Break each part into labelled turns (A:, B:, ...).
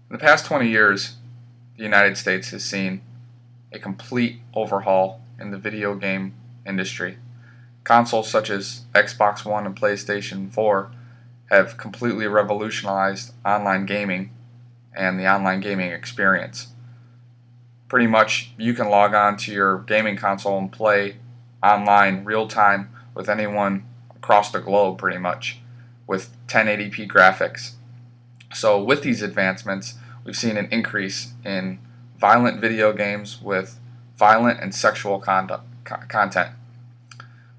A: In the past 20 years, the United States has seen a complete overhaul in the video game industry. Consoles such as Xbox One and PlayStation 4 have completely revolutionized online gaming and the online gaming experience. Pretty much, you can log on to your gaming console and play online real time with anyone across the globe, pretty much, with 1080p graphics. So with these advancements, we've seen an increase in violent video games with violent and sexual content.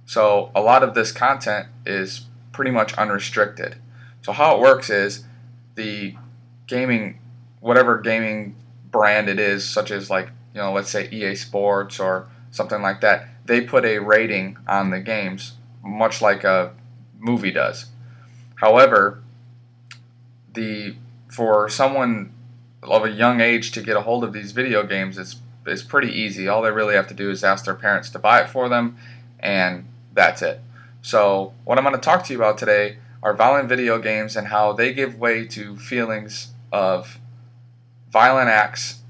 A: So a lot of this content is pretty much unrestricted. So how it works is the gaming, whatever gaming brand it is, such as like, let's say EA Sports or something like that, they put a rating on the games, much like a movie does. However, the for someone of a young age to get a hold of these video games is pretty easy. All they really have to do is ask their parents to buy it for them, and that's it. So what I'm going to talk to you about today are violent video games and how they give way to feelings of violent acts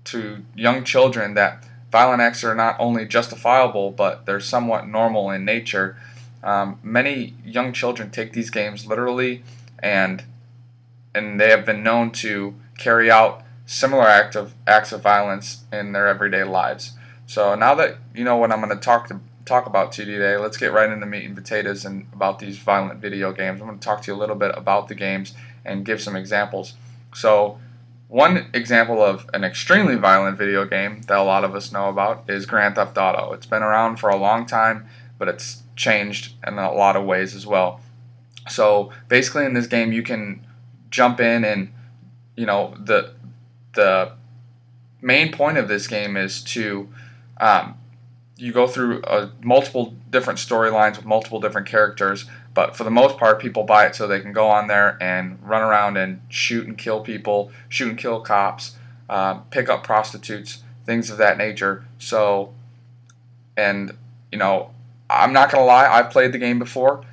A: to young children, that violent acts are not only justifiable, but they're somewhat normal in nature. Many young children take these games literally, and they have been known to carry out similar acts of violence in their everyday lives. So now that you know what I'm going to talk about to you today, let's get right into meat and potatoes and about these violent video games. I'm going to talk to you a little bit about the games and give some examples. So one example of an extremely violent video game that a lot of us know about is Grand Theft Auto. It's been around for a long time, but it's changed in a lot of ways as well. So basically in this game you can jump in, and the main point of this game is to you go through multiple different storylines with multiple different characters, but for the most part people buy it so they can go on there and run around and shoot and kill people, shoot and kill cops, pick up prostitutes, things of that nature. So, and I'm not gonna lie, I've played the game before,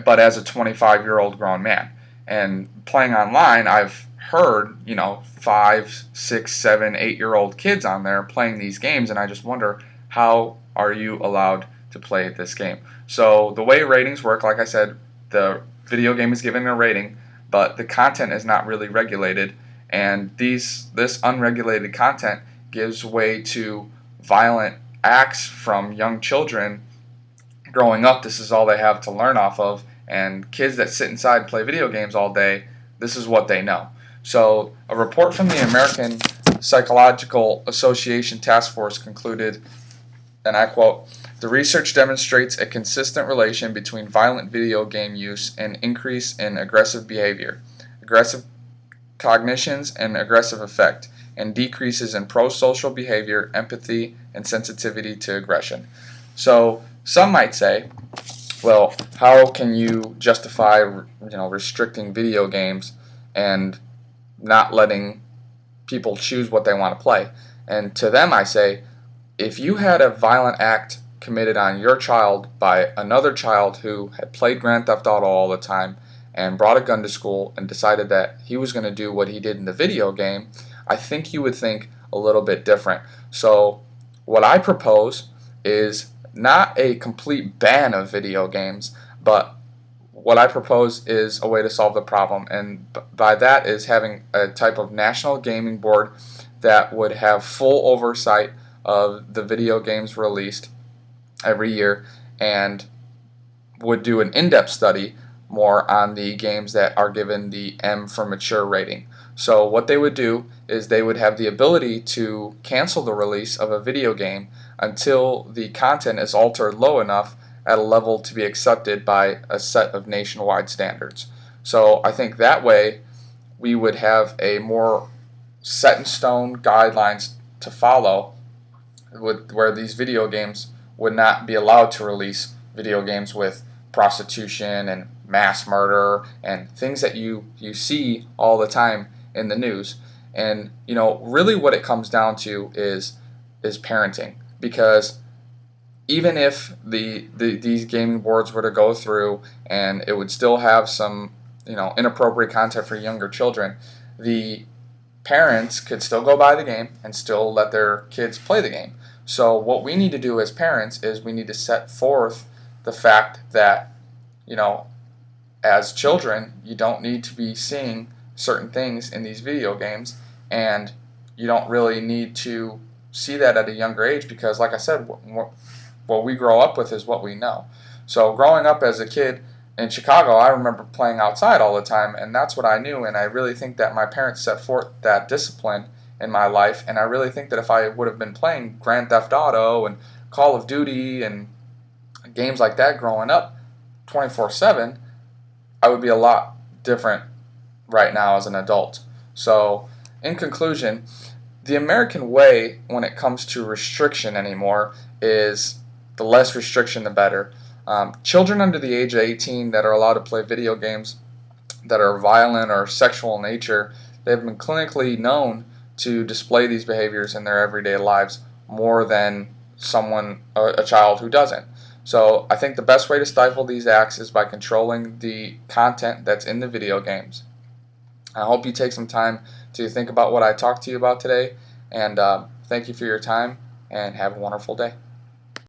A: but as a 25-year-old grown man. And playing online, I've heard, 5, 6, 7, 8-year-old kids on there playing these games, and I just wonder, how are you allowed to play this game? So the way ratings work, like I said, the video game is given a rating, but the content is not really regulated, and this unregulated content gives way to violent acts from young children. Growing up, this is all they have to learn off of, and kids that sit inside and play video games all day, this is what they know. So a report from the American Psychological Association Task Force concluded, and I quote, "The research demonstrates a consistent relation between violent video game use and increase in aggressive behavior, aggressive cognitions and aggressive affect, and decreases in pro-social behavior, empathy, and sensitivity to aggression." So some might say, well, how can you justify restricting video games and not letting people choose what they want to play? And to them I say, if you had a violent act committed on your child by another child who had played Grand Theft Auto all the time and brought a gun to school and decided that he was going to do what he did in the video game, I think you would think a little bit different. So what I propose is not a complete ban of video games, but what I propose is a way to solve the problem, and by that is having a type of national gaming board that would have full oversight of the video games released every year, and would do an in-depth study more on the games that are given the M for mature rating. So what they would do is they would have the ability to cancel the release of a video game until the content is altered low enough at a level to be accepted by a set of nationwide standards. So I think that way we would have a more set in stone guidelines to follow, where these video games would not be allowed to release video games with prostitution and mass murder and things that you see all the time in the news. And really what it comes down to is parenting, because even if these gaming boards were to go through and it would still have some inappropriate content for younger children, the parents could still go buy the game and still let their kids play the game. So what we need to do as parents is we need to set forth the fact that, you know, as children, you don't need to be seeing certain things in these video games, and you don't really need to see that at a younger age because, like I said, what we grow up with is what we know. So growing up as a kid in Chicago, I remember playing outside all the time, and that's what I knew, and I really think that my parents set forth that discipline in my life, and I really think that if I would have been playing Grand Theft Auto and Call of Duty and games like that growing up 24/7, I would be a lot different right now as an adult. So, in conclusion, the American way when it comes to restriction anymore is the less restriction the better. Children under the age of 18 that are allowed to play video games that are violent or sexual in nature, they've been clinically known to display these behaviors in their everyday lives more than a child who doesn't. So I think the best way to stifle these acts is by controlling the content that's in the video games. I hope you take some time to think about what I talked to you about today, and thank you for your time, and have a wonderful day.